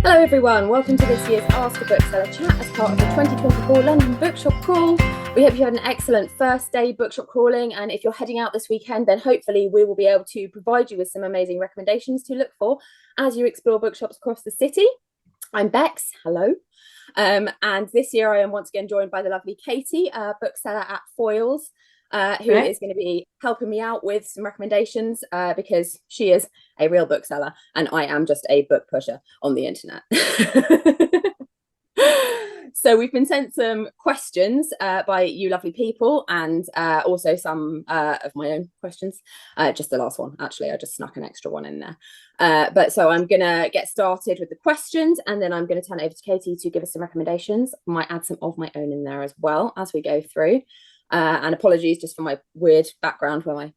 Hello everyone, welcome to this year's Ask a Bookseller chat as part of the 2024 London Bookshop Crawl. We hope you had an excellent first day bookshop crawling, and if you're heading out this weekend, then hopefully we will be able to provide you with some amazing recommendations to look for as you explore bookshops across the city. I'm Bex, hello. And this year I am once again joined by the lovely Katie, bookseller at Foyles, who is going to be helping me out with some recommendations because she is a real bookseller and I am just a book pusher on the internet. So we've been sent some questions by you lovely people, and also some of my own questions. Just the last one, actually, I just snuck an extra one in there. But so I'm going to get started with the questions, and then I'm going to turn it over to Katie to give us some recommendations. I might add some of my own in there as well as we go through. And apologies just for my weird background where my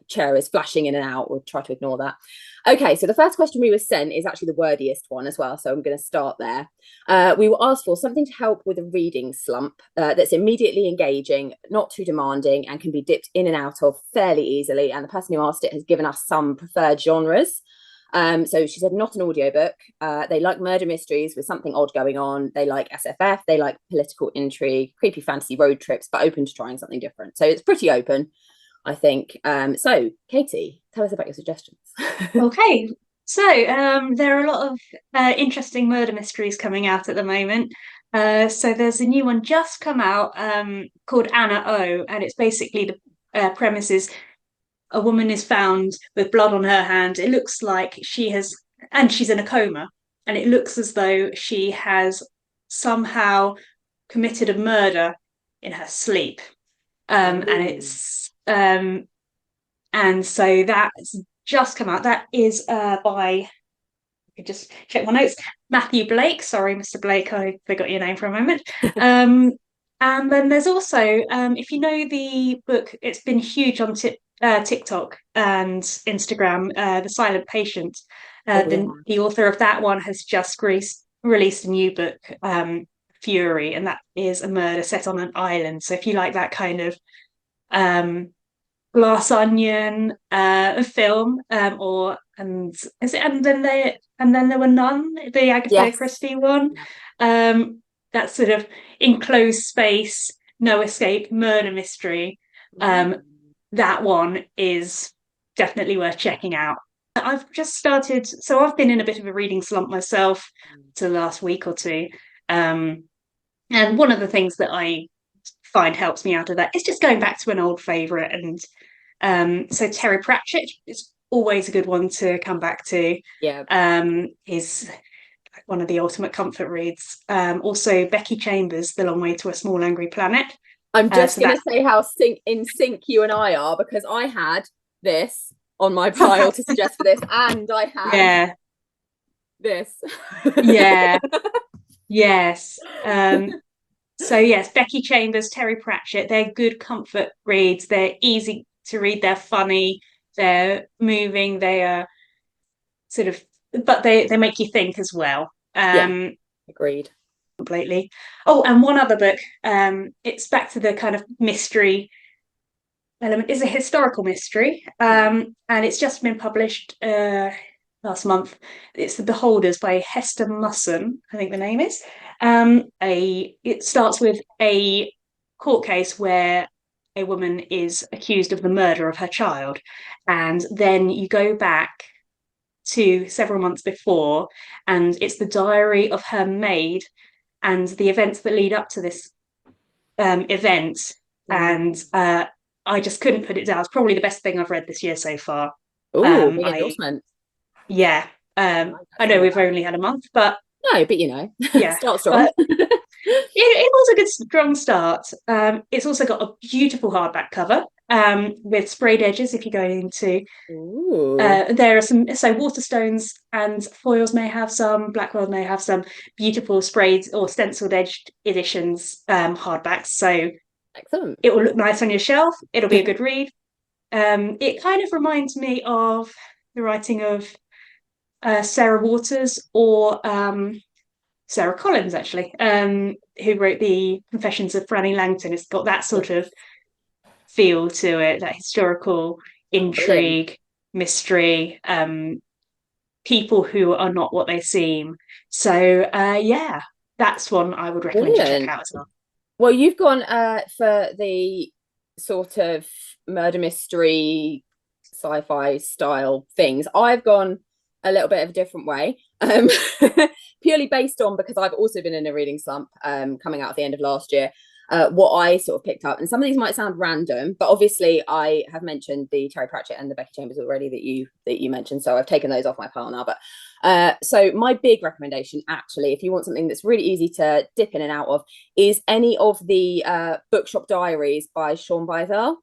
chair is flashing in and out. We'll try to ignore that. Okay, so the first question we were sent is actually the wordiest one as well, so I'm going to start there. We were asked for something to help with a reading slump that's immediately engaging, not too demanding, and can be dipped in and out of fairly easily, and the person who asked it has given us some preferred genres. So she said not an audiobook. They like murder mysteries with something odd going on. They like SFF, they like political intrigue, creepy fantasy road trips, but open to trying something different. So it's pretty open, I think. So Katie, tell us about your suggestions. Okay, so there are a lot of interesting murder mysteries coming out at the moment. So there's a new one just come out called Anna O, and it's basically the premise is a woman is found with blood on her hand. It looks like and she's in a coma, and it looks as though she has somehow committed a murder in her sleep. And it's and so that's just come out. That is by, I could just check my notes, Matthew Blake. Sorry, Mr. Blake, I forgot your name for a moment. And then there's also, if you know the book, it's been huge on TikTok and Instagram, The Silent Patient. The author of that one has just released a new book, Fury, and that is a murder set on an island. So if you like that kind of glass onion film, and then there were none, the Agatha Christie one, that sort of enclosed space, no escape murder mystery. That one is definitely worth checking out. I've just started, so I've been in a bit of a reading slump myself to the last week or two, and one of the things that I find helps me out of that is just going back to an old favorite. And so Terry Pratchett is always a good one to come back to. Is one of the ultimate comfort reads. Also Becky Chambers, The Long Way to a Small Angry Planet. I'm just going to say how in sync you and I are, because I had this on my pile to suggest for this, and I had this. Yes. So yes, Becky Chambers, Terry Pratchett, they're good comfort reads. They're easy to read, they're funny, they're moving, they are sort of, but they make you think as well. Agreed. Completely. Oh, and one other book, it's back to the kind of mystery element. It's a historical mystery, and it's just been published last month. It's The Beholders by Hester Musson, I think the name is. It starts with a court case where a woman is accused of the murder of her child, and then you go back to several months before, and it's the diary of her maid and the events that lead up to this event. And I just couldn't put it down. It's probably the best thing I've read this year so far. Big endorsement. I know we've only had a month, but no, but you know, start strong. It was a good strong start. It's also got a beautiful hardback cover with sprayed edges. If you're going into, there are some, so Waterstones and Foyles may have some, Blackwell may have some beautiful sprayed or stenciled edged editions, hardbacks. So excellent. It will look nice on your shelf. It'll be a good read. It kind of reminds me of the writing of Sarah Waters or Sarah Collins, actually, who wrote the Confessions of Franny Langton. It's got that sort of feel to it, that historical intrigue, mystery. people who are not what they seem. So yeah, that's one I would recommend you check Brilliant. out as well. Well, you've gone for the sort of murder mystery sci-fi style things. I've gone a little bit of a different way, purely based on, because I've also been in a reading slump coming out at the end of last year. What I sort of picked up, and some of these might sound random, but obviously I have mentioned the Terry Pratchett and the Becky Chambers already that you mentioned, so I've taken those off my pile now. But so my big recommendation, actually, if you want something that's really easy to dip in and out of, is any of the Bookshop Diaries by Shaun Bythell.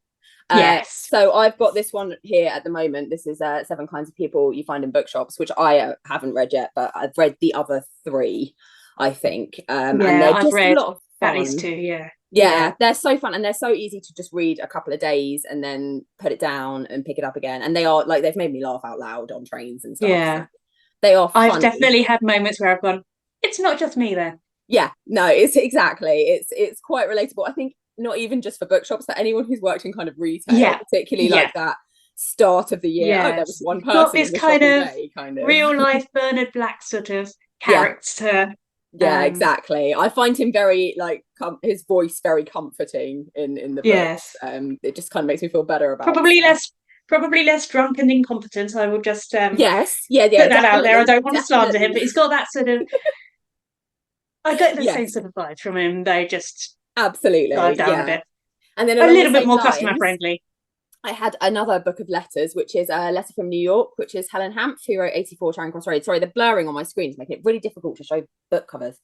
Yes. So I've got this one here at the moment. This is 7 Kinds of People You Find in Bookshops, which I haven't read yet, but I've read the other 3, I think. And they're I've just read a lot of fun. at least 2, yeah. Yeah, they're so fun, and they're so easy to just read a couple of days and then put it down and pick it up again. And they are like, they've made me laugh out loud on trains and stuff. Yeah. So they are funny. I've definitely had moments where I've gone, it's not just me there. Yeah, no, it's quite relatable. I think not even just for bookshops, but anyone who's worked in kind of retail, particularly like that start of the year. Oh, there was one person got this in the kind of, day, kind of real life Bernard Black sort of character. Yeah, exactly. I find him very like his voice very comforting in the books. Yes. It just kind of makes me feel better about probably less drunk and incompetent. I will just yes, put that out there. I don't want to slander him, but he's got that sort of. I get the same sort of vibes from him. They just absolutely dive down a bit, and then a little bit more customer friendly. I had another book of letters, which is a letter from New York, which is Helen Hanff, who wrote 84 Charing Cross Road. Sorry, the blurring on my screen is making it really difficult to show book covers.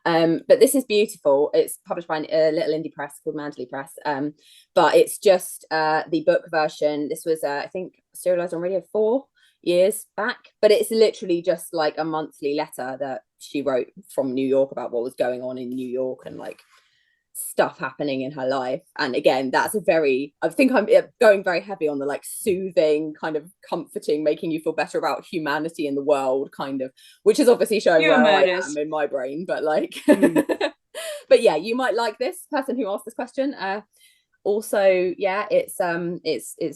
But this is beautiful. It's published by a little indie press called Manderley Press. But it's just the book version. This was, I think, serialized on Radio 4 years back. But it's literally just like a monthly letter that she wrote from New York about what was going on in New York and like stuff happening in her life. And again, that's I think I'm going very heavy on the like soothing, kind of comforting, making you feel better about humanity in the world, kind of, which is obviously showing where I am in my brain, but like but yeah, you might like this person who asked this question. Also, yeah, it's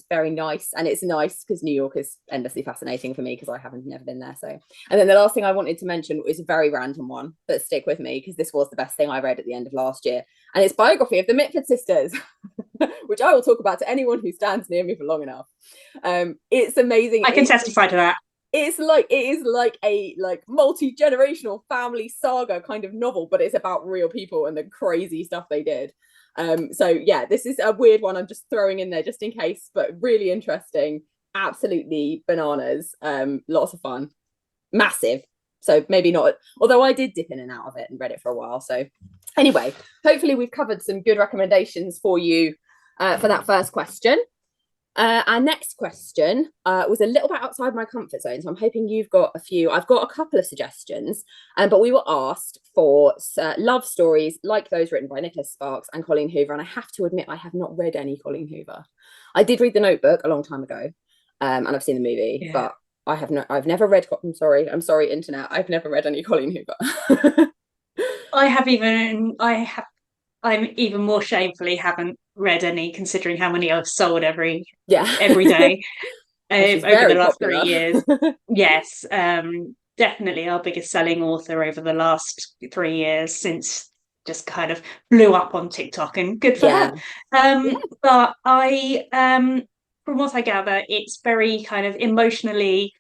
very nice, and it's nice because New York is endlessly fascinating for me because I haven't never been there. So, and then the last thing I wanted to mention is a very random one, but stick with me because this was the best thing I read at the end of last year, and it's biography of the Mitford sisters, which I will talk about to anyone who stands near me for long enough. It's amazing. I can testify to that. It is like a multi-generational family saga kind of novel, but it's about real people and the crazy stuff they did. So yeah, this is a weird one I'm just throwing in there just in case, but really interesting, absolutely bananas, lots of fun, massive. So maybe not, although I did dip in and out of it and read it for a while. So anyway, hopefully we've covered some good recommendations for you for that first question. Our next question was a little bit outside my comfort zone, so I'm hoping you've got a few. I've got a couple of suggestions, but we were asked for love stories like those written by Nicholas Sparks and Colleen Hoover, and I have to admit I have not read any Colleen Hoover. I did read The Notebook a long time ago, and I've seen the movie, but I've never read. I'm sorry, internet. I've never read any Colleen Hoover. I'm even more shamefully haven't read any, considering how many I've sold every day over the last popular. 3 years. Yes, definitely our biggest selling author over the last 3 years, since just kind of blew up on TikTok, and good for her. But from what I gather, it's very kind of emotionally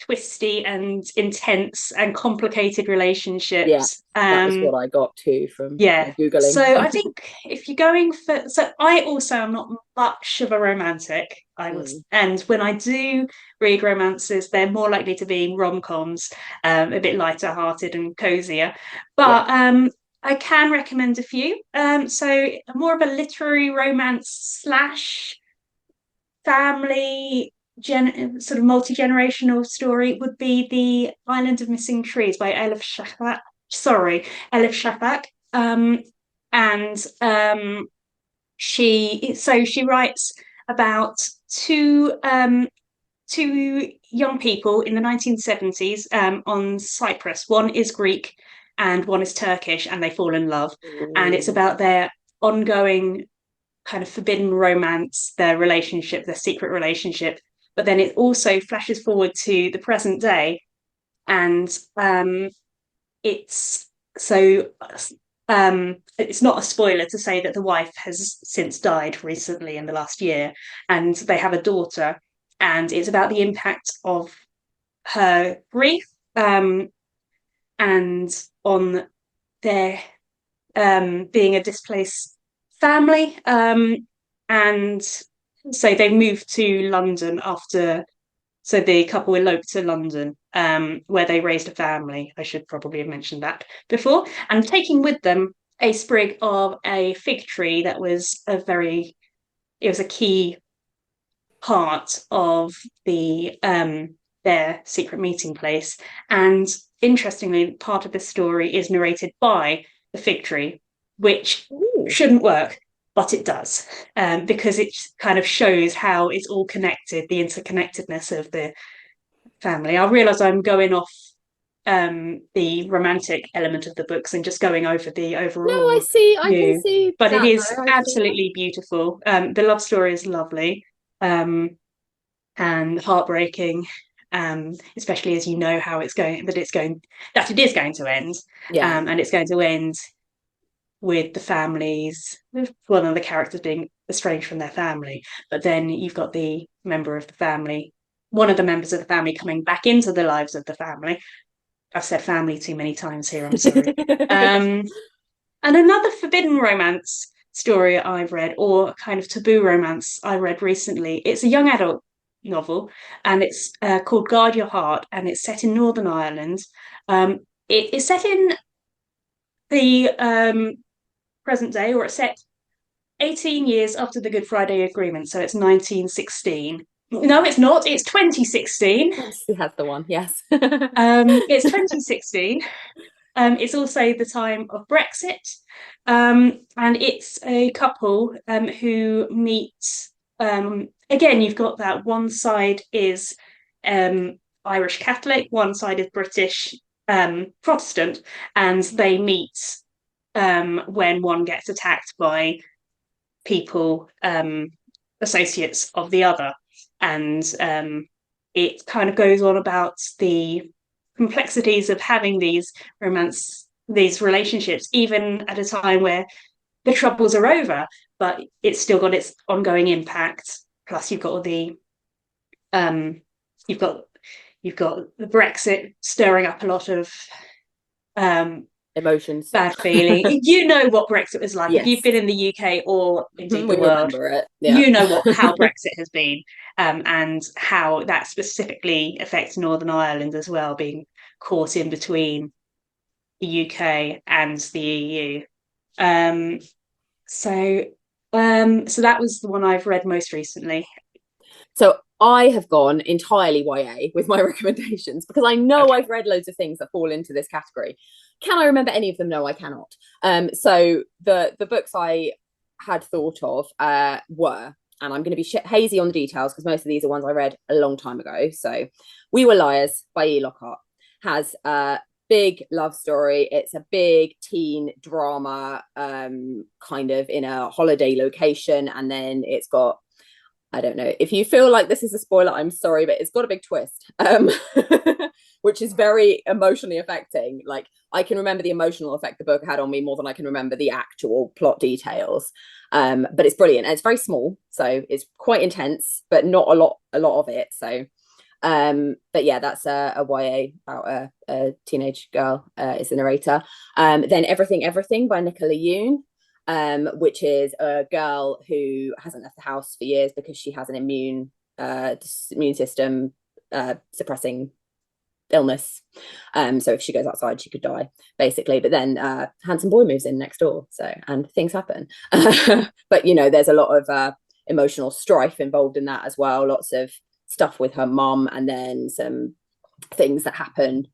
twisty and intense and complicated relationships. That was what I got too from Googling. So I think if you're going for, I also am not much of a romantic. And when I do read romances, they're more likely to be rom-coms, a bit lighter hearted and cozier. But I can recommend a few. So more of a literary romance / family sort of multi-generational story would be The Island of Missing Trees by Elif Shafak. And she writes about two young people in the 1970s on Cyprus. One is Greek and one is Turkish, and they fall in love. And it's about their ongoing kind of forbidden romance, their relationship, their secret relationship, but then it also flashes forward to the present day, and it's so it's not a spoiler to say that the wife has since died recently in the last year, and they have a daughter, and it's about the impact of her grief, and on their being a displaced family, and so they moved to London after. So the couple eloped to London, where they raised a family. I should probably have mentioned that before. And taking with them a sprig of a fig tree that was it was a key part of their secret meeting place. And interestingly, part of the story is narrated by the fig tree, which shouldn't work, but it does, because it kind of shows how it's all connected, the interconnectedness of the family. I realise I'm going off the romantic element of the books and just going over the overall. No, I can see but that, it is though. absolutely beautiful. The love story is lovely, and heartbreaking, especially as you know how it is going to end. And it's going to end with the families, one of the characters being estranged from their family, but then you've got one of the members of the family coming back into the lives of the family. I've said family too many times here, I'm sorry. And another forbidden romance story I've read, or kind of taboo romance I read recently, it's a young adult novel, and it's called Guard Your Heart, and it's set in Northern Ireland. It is set in the present day, or it's set 18 years after the Good Friday Agreement, so it's 1916. No, it's not. It's 2016. She has the one, yes. It's 2016. It's also the time of Brexit, and it's a couple who meet. Again, you've got that one side is Irish Catholic, one side is British Protestant, and they meet when one gets attacked by people associates of the other, and it kind of goes on about the complexities of having these relationships, even at a time where the troubles are over, but it's still got its ongoing impact. Plus, you've got all the you've got the Brexit stirring up a lot of emotions, bad feeling. You know what Brexit was like. Yes. If you've been in the UK or indeed the we world, remember it. Yeah. You know how Brexit has been, and how that specifically affects Northern Ireland as well, being caught in between the UK and the EU. So that was the one I've read most recently. So I have gone entirely YA with my recommendations, because I know I've read loads of things that fall into this category. Can I remember any of them? No, I cannot. So the books I had thought of were, and I'm going to be hazy on the details because most of these are ones I read a long time ago. So We Were Liars by E. Lockhart has a big love story. It's a big teen drama, kind of in a holiday location, and then it's got, I don't know, if you feel like this is a spoiler, I'm sorry, but it's got a big twist, which is very emotionally affecting. Like, I can remember the emotional effect the book had on me more than I can remember the actual plot details. But it's brilliant. And it's very small, so it's quite intense, but not a lot of it. So, but yeah, that's a YA about a teenage girl is the narrator. Then Everything by Nicola Yoon, which is a girl who hasn't left the house for years because she has an immune system suppressing illness. So if she goes outside, she could die, basically. But then handsome boy moves in next door, and things happen. But there's a lot of emotional strife involved in that as well. Lots of stuff with her mum, and then some things that happen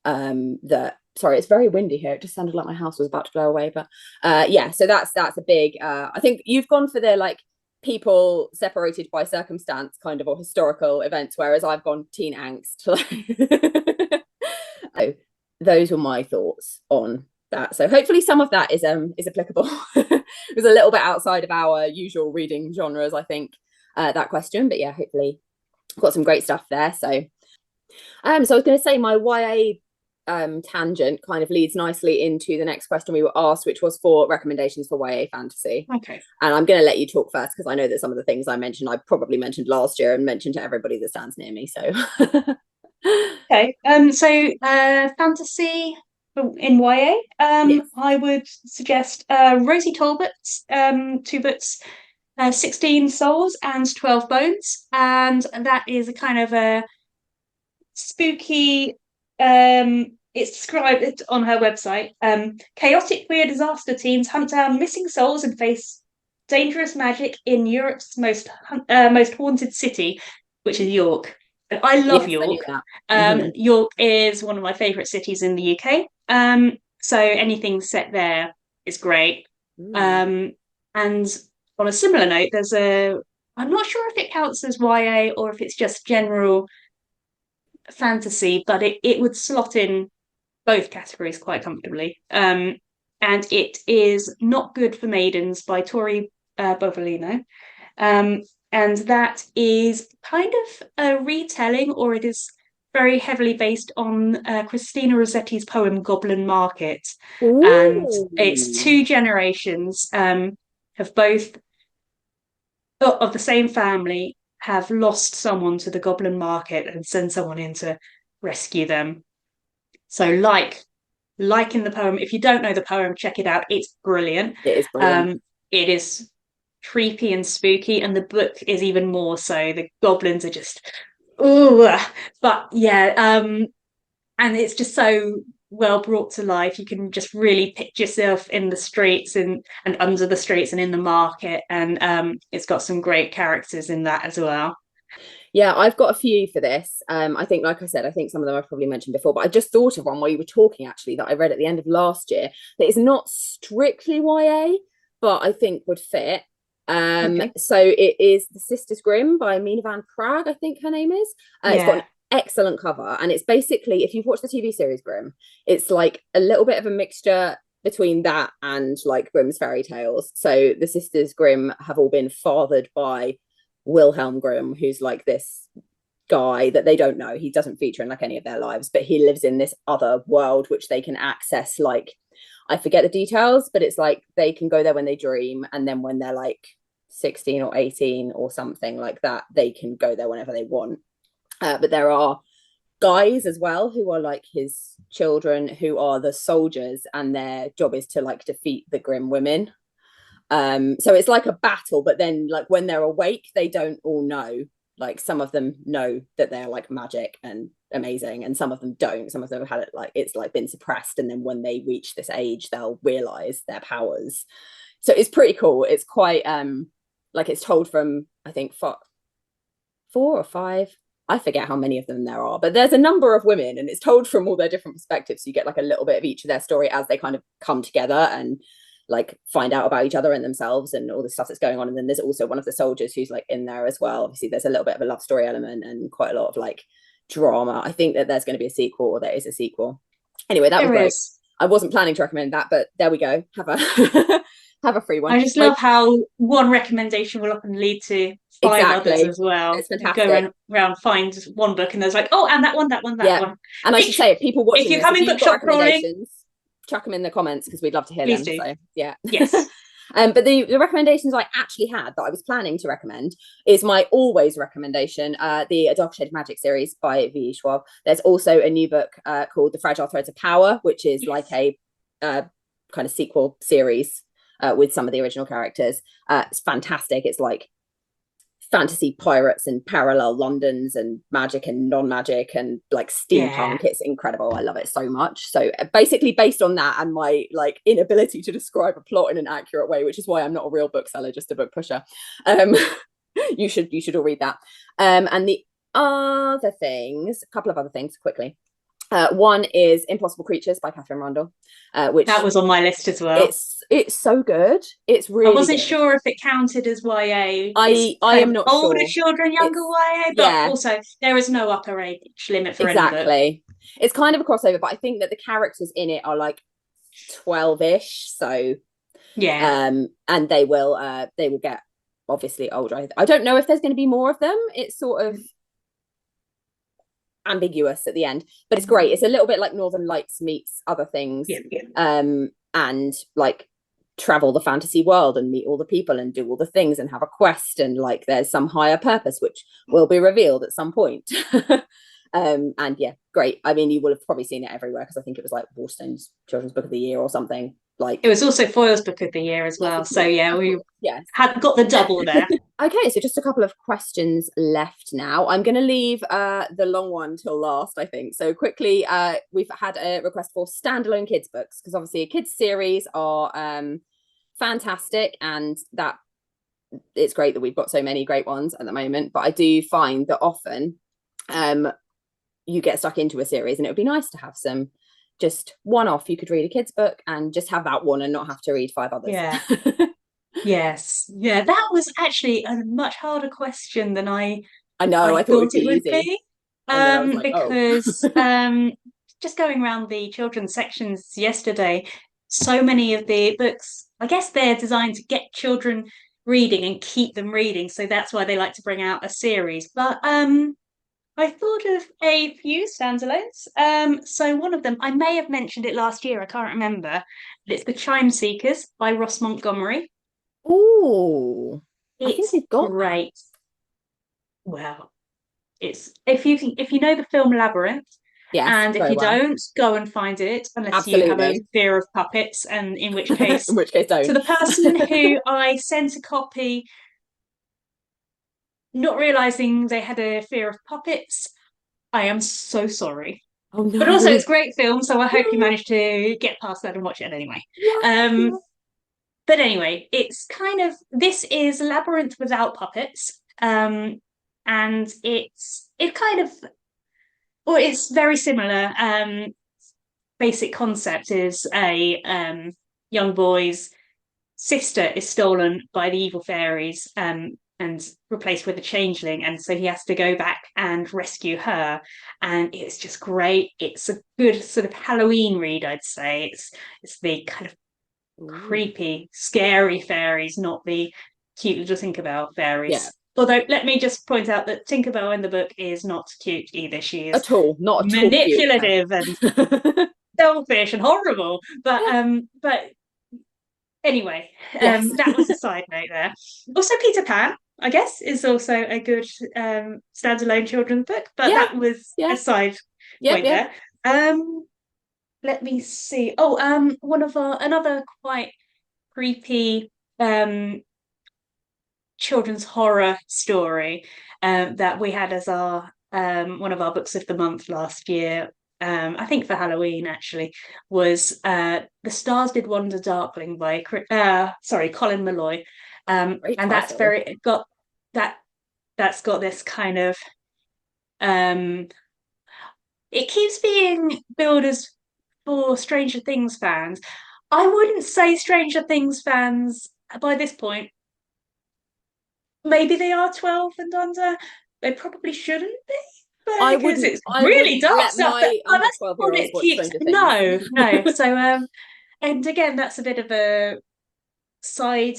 that. Sorry, it's very windy here. It just sounded like my house was about to blow away. But yeah, so that's a big. I think you've gone for the like people separated by circumstance kind of, or historical events, whereas I've gone teen angst. So those were my thoughts on that. So hopefully some of that is applicable. It was a little bit outside of our usual reading genres, I think, that question. But yeah, hopefully I've got some great stuff there. So I was going to say my YA tangent kind of leads nicely into the next question we were asked, which was for recommendations for YA fantasy. Okay. And I'm going to let you talk first because I know that some of the things I mentioned, I probably mentioned last year and mentioned to everybody that stands near me. So Okay. Fantasy in YA. yes. I would suggest Rosie Talbot's two books, 16 Souls and 12 Bones, and that is a kind of a spooky. It's described on her website. Chaotic queer disaster teams hunt down missing souls and face dangerous magic in Europe's most haunted city, which is York. And I love Yes, I knew York. that. Mm-hmm. York is one of my favourite cities in the UK. So anything set there is great. Mm. And on a similar note, I'm not sure if it counts as YA or if it's just general fantasy, but it would slot in both categories quite comfortably. And it is Not Good for Maidens by Tori Bovolino. And that is kind of a retelling, or it is very heavily based on Christina Rossetti's poem Goblin Market. And it's Ooh. two generations have both of the same family have lost someone to the Goblin Market and send someone in to rescue them. So like in the poem, if you don't know the poem, check it out. It's brilliant. It is brilliant. It is creepy and spooky, and the book is even more so. The goblins are just ooh, but yeah, and it's just so well brought to life. You can just really picture yourself in the streets and under the streets and in the market, and it's got some great characters in that as well. Yeah, I've got a few for this. I think, like I said, I think some of them I've probably mentioned before, but I just thought of one while you were talking actually that I read at the end of last year that is not strictly YA, but I think would fit. Okay. So it is The Sisters Grimm by Mina Van Praag, I think her name is. It's got an Yeah. excellent cover, and it's basically, if you've watched the TV series Grimm, it's like a little bit of a mixture between that and like Grimm's fairy tales. So the Sisters Grimm have all been fathered by Wilhelm Grimm, who's like this guy that they don't know. He doesn't feature in like any of their lives, but he lives in this other world which they can access. Like, I forget the details, but it's like they can go there when they dream, and then when they're like 16 or 18 or something like that, they can go there whenever they want. But there are guys as well who are like his children who are the soldiers, and their job is to like defeat the Grimm women. So it's like a battle, but then like when they're awake, they don't all know. Like some of them know that they're like magic and amazing, and some of them don't. Some of them have had it like it's like been suppressed, and then when they reach this age, they'll realize their powers. So it's pretty cool. It's quite like it's told from I think four or five. I forget how many of them there are, but there's a number of women, and it's told from all their different perspectives. So you get like a little bit of each of their story as they kind of come together and like find out about each other and themselves and all the stuff that's going on. And then there's also one of the soldiers who's like in there as well. Obviously there's a little bit of a love story element and quite a lot of like drama. I think that there's going to be a sequel, or there is a sequel. Anyway, that was There great. is. I wasn't planning to recommend that, but there we go. Have a have a free one. I just love how one recommendation will often lead to five others Exactly. as well. It's You go fantastic. around, find one book, and there's like, oh, and that one, that one, that Yeah. one. And I should Which, say, if people if watching you're this, if coming you've got bookshop crawling, recommendations, chuck them in the comments because we'd love to hear please them. do. So yeah. Yes. But the recommendations I actually had that I was planning to recommend is my always recommendation, the A Dark Shade of Magic series by V.E. Schwab. There's also a new book called The Fragile Threads of Power, which is like Yes. a kind of sequel series with some of the original characters. It's fantastic. It's like fantasy pirates and parallel Londons and magic and non-magic and like Yeah. steampunk. It's incredible. I love it so much. So basically based on that and my like inability to describe a plot in an accurate way, which is why I'm not a real bookseller, just a book pusher. Um, you should all read that. And the other things, a couple of other things quickly. One is Impossible Creatures by Catherine Rundle, That which was on my list as well. it's so good. It's I really wasn't good. sure if it counted as YA. It's I kind am of not older sure. children, younger It's YA, but yeah, also there is no upper age limit for any book. exactly. It's kind of a crossover, but I think that the characters in it are like 12-ish. So Yeah. and they will get obviously older. I don't know if there's going to be more of them. It's sort of ambiguous at the end, but it's great. It's a little bit like Northern Lights meets other things. And like travel the fantasy world and meet all the people and do all the things and have a quest, and like there's some higher purpose which will be revealed at some point. And yeah, great. I mean, you will have probably seen it everywhere because I think it was like Waterstone's Children's Book of the Year or something. Like it was also Foyles Book of the Year as well. So yeah, we had got the double there. Okay, so just a couple of questions left now. I'm going to leave the long one till last, I think. So quickly, we've had a request for standalone kids books because obviously kids series are fantastic, and that it's great that we've got so many great ones at the moment. But I do find that often you get stuck into a series, and it would be nice to have some just one off. You could read a kids book and just have that one and not have to read 5 others. Yeah. Yes. Yeah, that was actually a much harder question than I know. I thought it would be. Because just going around the children's sections yesterday, so many of the books, I guess they're designed to get children reading and keep them reading, so that's why they like to bring out a series. But I thought of a few standalones. So one of them, I may have mentioned it last year, I can't remember, but it's The Chime Seekers by Ross Montgomery. Oh, it's great. Well, it's if you know the film Labyrinth, yes, and if you don't, go and find it, unless you have a fear of puppets, and in which case don't. To the person who I sent a copy, not realizing they had a fear of puppets, I am so sorry. Oh, no. But also it's a great film, so I hope you managed to get past that and watch it anyway. But anyway, it's kind of, this is Labyrinth without puppets. And it's very similar. Basic concept is a young boy's sister is stolen by the evil fairies and replaced with a changeling, and so he has to go back and rescue her. And it's just great. It's a good sort of Halloween read, I'd say. It's the kind of creepy, scary fairies, not the cute little Tinkerbell fairies. Yeah. Although, let me just point out that Tinkerbell in the book is not cute either. She is at all, not at manipulative all and selfish and horrible. But anyway, that was a side note there. Also, Peter Pan, I guess, is also a good standalone children's book, but that was a side point there. Let me see. Another quite creepy children's horror story that we had as our one of our books of the month last year, I think for Halloween actually, was The Stars Did Wander Darkling by Colin Malloy. And that's that's got this kind of it keeps being billed as for Stranger Things fans. I wouldn't say Stranger Things fans by this point. Maybe they are 12 and under. They probably shouldn't be. Because it's really dark stuff. That's what it keeps. No. So and again, that's a bit of a side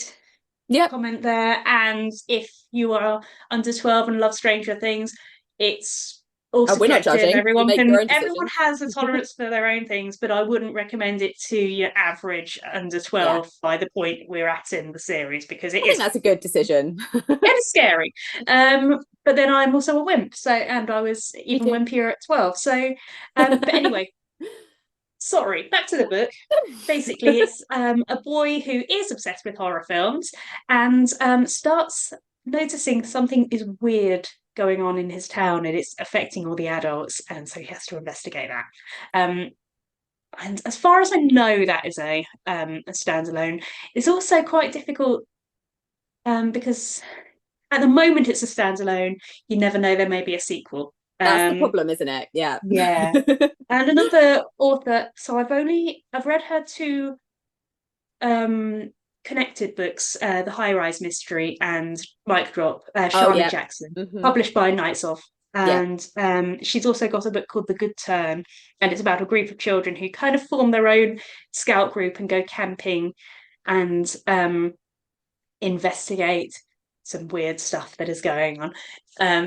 comment there. And if you are under 12 and love Stranger Things, it's all subjective. Everyone has a tolerance for their own things, but I wouldn't recommend it to your average under 12 by the point we're at in the series, because I think that's a good decision. It's scary. But then I'm also a wimp, and I was even wimpier at 12. So but anyway, sorry, back to the book. Basically, it's a boy who is obsessed with horror films and starts noticing something is weird going on in his town, and it's affecting all the adults, and so he has to investigate that. And as far as I know, that is a standalone. It's also quite difficult because at the moment it's a standalone. You never know, there may be a sequel. That's the problem, isn't it? Yeah. And another author, so I've read her 2 connected books, The High Rise Mystery and Mic Drop, Charlotte Jackson, published by Nights Off. And she's also got a book called The Good Turn, and it's about a group of children who kind of form their own scout group and go camping and investigate some weird stuff that is going on.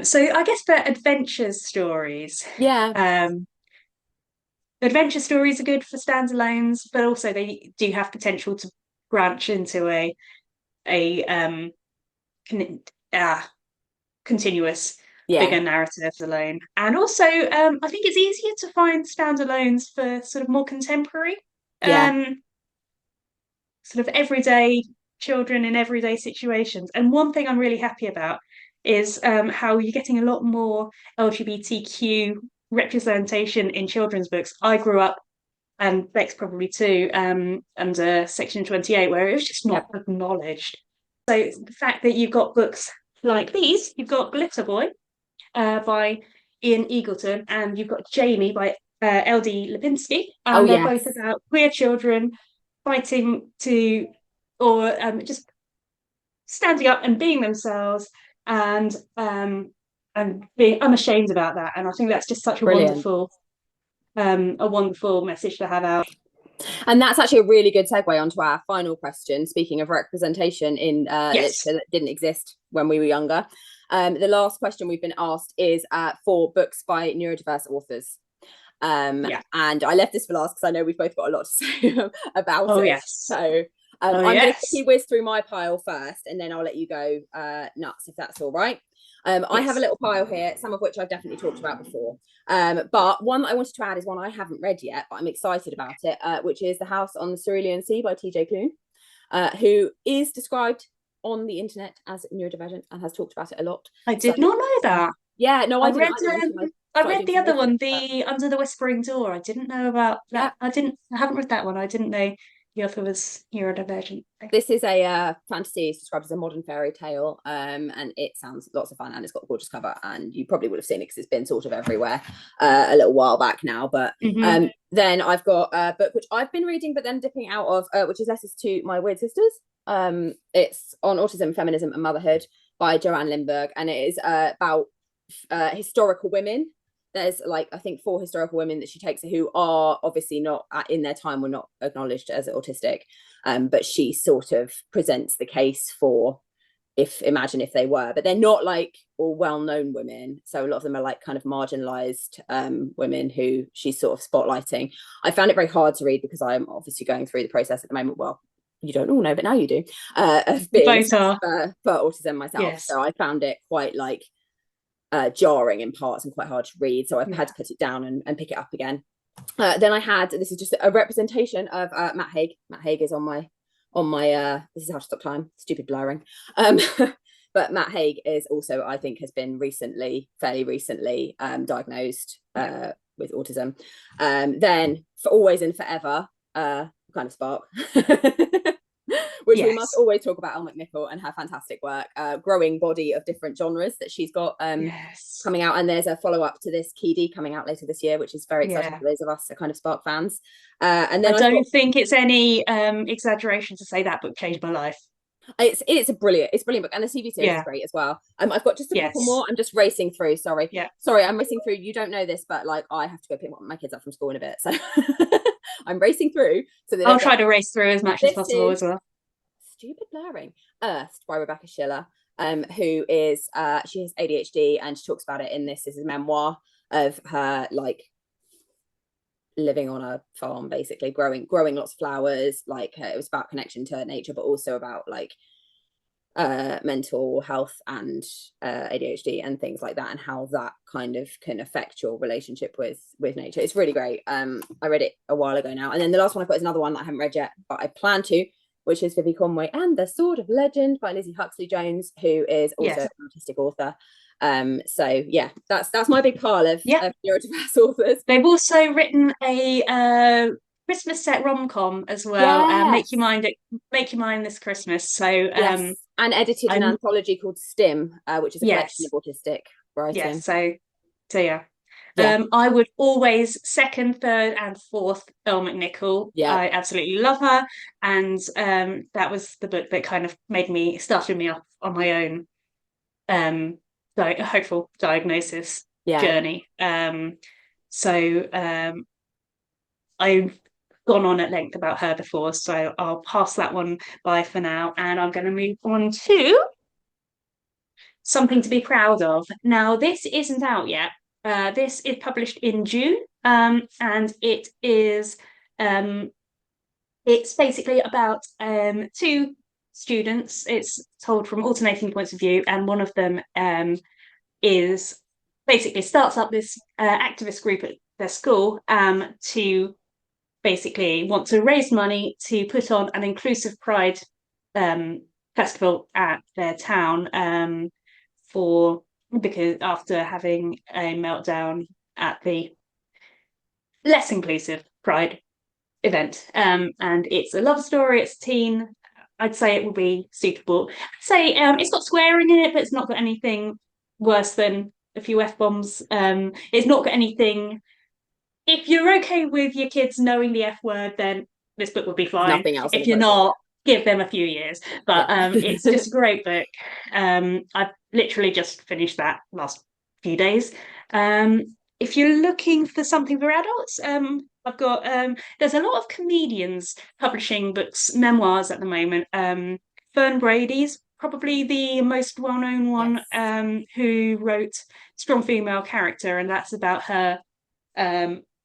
So I guess they're adventure stories. Yeah. Adventure stories are good for standalones, but also they do have potential to branch into a continuous Yeah. bigger narrative alone. And also, I think it's easier to find standalones for sort of more contemporary, Yeah. sort of everyday children in everyday situations. And one thing I'm really happy about is how you're getting a lot more LGBTQ representation in children's books. I grew up, and Bex probably too, under Section 28, where it was just not Yep. acknowledged. So the fact that you've got books like these, you've got Glitter Boy by Ian Eagleton, and you've got Jamie by L.D. Lipinski, Oh, and they're both yes. about queer children fighting to, or just standing up and being themselves, and being unashamed about that. And I think that's just such Brilliant. a wonderful message to have out. And that's actually a really good segue onto our final question. Speaking of representation in Yes. literature that didn't exist when we were younger, the last question we've been asked is for books by neurodiverse authors. Yeah. And I left this for last because I know we've both got a lot to say about Oh it. yes. So I'm going to quickly whiz through my pile first, and then I'll let you go nuts if that's all right. I have a little pile here, some of which I've definitely talked about before. But one that I wanted to add is one I haven't read yet, but I'm excited about it, which is The House on the Cerulean Sea by T.J. Klune, who is described on the internet as neurodivergent and has talked about it a lot. I did not know that. Yeah, no, I didn't. I read the other one, the Under the Whispering Door. I didn't know about that. I haven't read that one. I didn't know the author was neurodivergent. This is a fantasy. It's described as a modern fairy tale, and it sounds lots of fun, and it's got a gorgeous cover, and you probably would have seen it because it's been sort of everywhere a little while back now. But then I've got a book which I've been reading, but then dipping out of, which is Letters to My Weird Sisters. It's on autism, feminism, and motherhood by Joanne Lindbergh, and it is about historical women. There's like, I think 4 historical women that she takes who are obviously not in their time were not acknowledged as autistic, but she sort of presents the case for imagine if they were, but they're not like all well-known women, so a lot of them are like kind of marginalized women who she's sort of spotlighting. I found it very hard to read because I'm obviously going through the process at the moment. Well, you don't all know, but now you do, of being for autism myself. Yes. So I found it quite like jarring in parts and quite hard to read, so I've had to put it down and pick it up again. Then I had, this is just a representation of Matt Haig. Matt Haig is on my this is How to Stop Time, stupid blurring. But Matt Haig is also, I think, has been fairly recently diagnosed with autism. Then For Always and Forever, kind of spark. Which we must always talk about Elle McNichol and her fantastic work, growing body of different genres that she's got coming out. And there's a follow-up to this, Keedy, coming out later this year, which is very exciting for those of us that are kind of Spark fans. And then I don't think it's any exaggeration to say that book changed my life. It's a brilliant book, and the TV series is great as well. I've got just a couple more. I'm just racing through. Sorry, I'm racing through. You don't know this, but like I have to go pick my kids up from school in a bit, so I'm racing through. So I'll try to race through as much as possible as well. Stupid Blaring, Earthed by Rebecca Schiller, who is she has ADHD, and she talks about it in this. This is a memoir of her like living on a farm, basically growing lots of flowers. Like it was about connection to nature, but also about like mental health and ADHD and things like that, and how that kind of can affect your relationship with nature. It's really great. I read it a while ago now, and then the last one I've got is another one that I haven't read yet, but I plan to, which is Vivi Conway and the Sword of Legend by Lizzie Huxley Jones, who is also an autistic author. So yeah, that's my big pile of neurodiverse authors. They've also written a Christmas set rom-com as well. Make Your Mind This Christmas. So and edited an anthology called STEM, which is a collection of autistic writing. Yes, so yeah. I would always second, third, and fourth Elle McNichol. I absolutely love her, and that was the book that kind of started me off on my own hopeful diagnosis journey. So I've gone on at length about her before, so I'll pass that one by for now, and I'm going to move on to something to be proud of. Now, this isn't out yet. This is published in June, and it's basically about two students. It's told from alternating points of view, and one of them is basically starts up this activist group at their school to basically want to raise money to put on an inclusive pride festival at their town because after having a meltdown at the less inclusive pride event. And it's a love story, it's teen. I'd say it will be suitable. I'd say it's got swearing in it, but it's not got anything worse than a few F-bombs. It's not got anything. If you're okay with your kids knowing the F word, then this book would be fine. Nothing else. If you're not, give them a few years. But it's just a great book. I've literally just finished that last few days. If you're looking for something for adults, I've got there's a lot of comedians publishing books, memoirs at the moment. Fern Brady's probably the most well-known one, who wrote Strong Female Character, and that's about her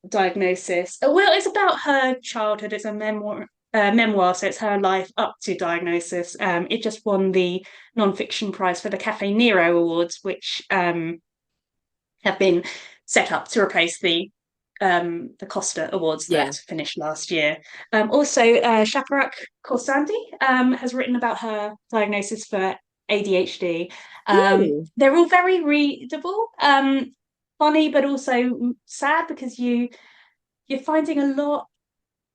diagnosis. Well, it's about her childhood. It's a memoir, so it's her life up to diagnosis. It just won the non-fiction prize for the Cafe Nero Awards, which have been set up to replace the Costa Awards that finished last year. Also, Shafak Korsandi has written about her diagnosis for ADHD. They're all very readable, funny, but also sad, because you're finding a lot.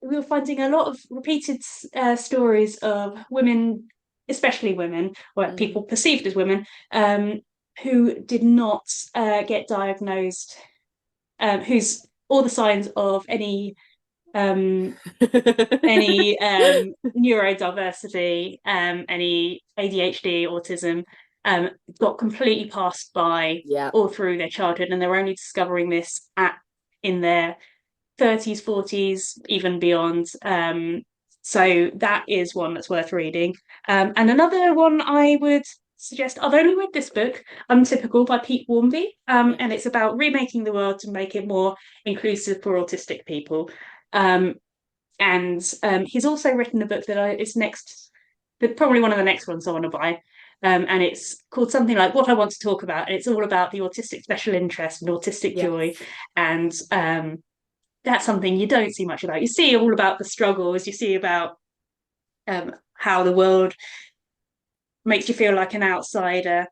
We were finding a lot of repeated stories of women, especially women, or people perceived as women, who did not get diagnosed, whose all the signs of any neurodiversity, any ADHD, autism, got completely passed by all through their childhood, and they're only discovering this in their 30s, 40s, even beyond. So that is one that's worth reading. And another one I would suggest, I've only read this book, Untypical by Pete Warmby, and it's about remaking the world to make it more inclusive for autistic people. And he's also written a book that is probably one of the next ones I want to buy. And it's called something like What I Want to Talk About. And it's all about the autistic special interest and autistic joy. And that's something you don't see much about. You see all about the struggles, you see about how the world makes you feel like an outsider,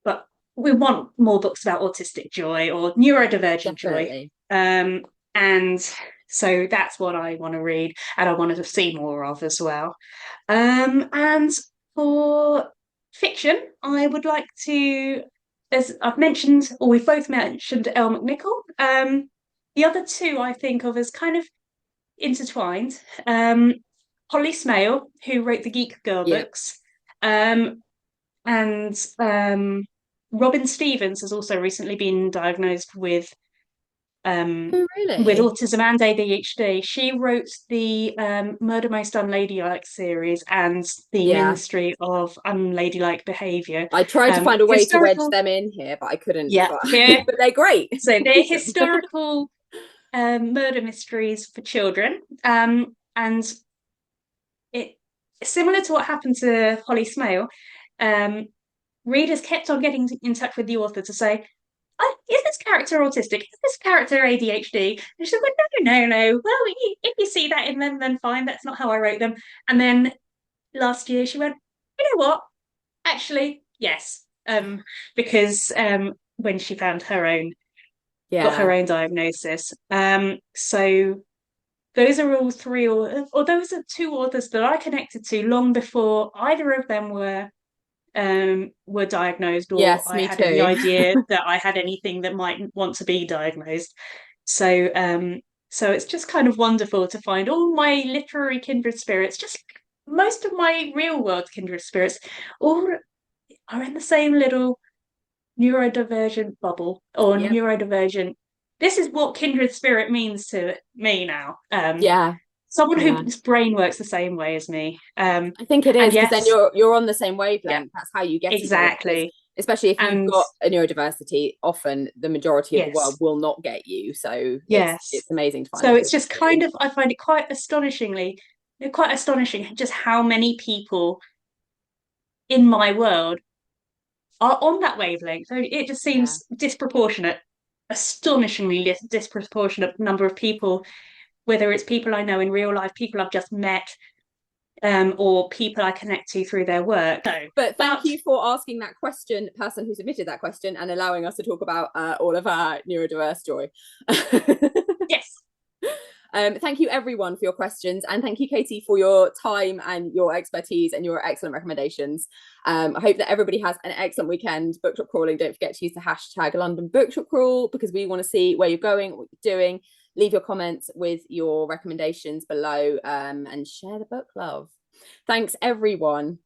but we want more books about autistic joy or neurodivergent joy. And so that's what I want to read, and I wanted to see more of as well. And for fiction, I would like to, as I've mentioned, or we've both mentioned, Elle McNichol. The other two I think of as kind of intertwined. Holly Smale, who wrote the Geek Girl books, and Robin Stevens has also recently been diagnosed with with autism and ADHD. She wrote the Murder Most Unladylike series and the Ministry of Unladylike Behaviour. I tried to find a way to wedge them in here, but I couldn't. But they're great. So they're historical murder mysteries for children, and it similar to what happened to Holly Smale. Readers kept on getting in touch with the author to say, is this character autistic? Is this character ADHD? And she went, no. Well, if you see that in them, then fine. That's not how I wrote them. And then last year she went, you know what? Actually, yes. Because when she found her own, got her own diagnosis. So those are all three, or those are two authors that I connected to long before either of them were diagnosed, or I had any idea that I had anything that might want to be diagnosed. So it's just kind of wonderful to find all my literary kindred spirits, just most of my real world kindred spirits, all are in the same little neurodivergent bubble, or neurodivergent. This is what kindred spirit means to me now. Someone whose brain works the same way as me. I think it is, because then you're on the same wavelength. That's how you get exactly. Especially if you've And got a neurodiversity, often the majority of the world yes, will not get you. So yes. it's amazing to find So this it's just kind of, I find it quite astonishing just how many people in my world are on that wavelength. So it just Yeah. seems disproportionate, astonishingly disproportionate number of people, whether it's people I know in real life, people I've just met, or people I connect to through their work. So, but thank you for asking that question, person who submitted that question, and allowing us to talk about all of our neurodiverse joy. yes. Thank you everyone for your questions, and thank you Katie for your time and your expertise and your excellent recommendations. I hope that everybody has an excellent weekend bookshop crawling. Don't forget to use the hashtag London Bookshop Crawl because we want to see where you're going, what you're doing. Leave your comments with your recommendations below, and share the book love. Thanks everyone.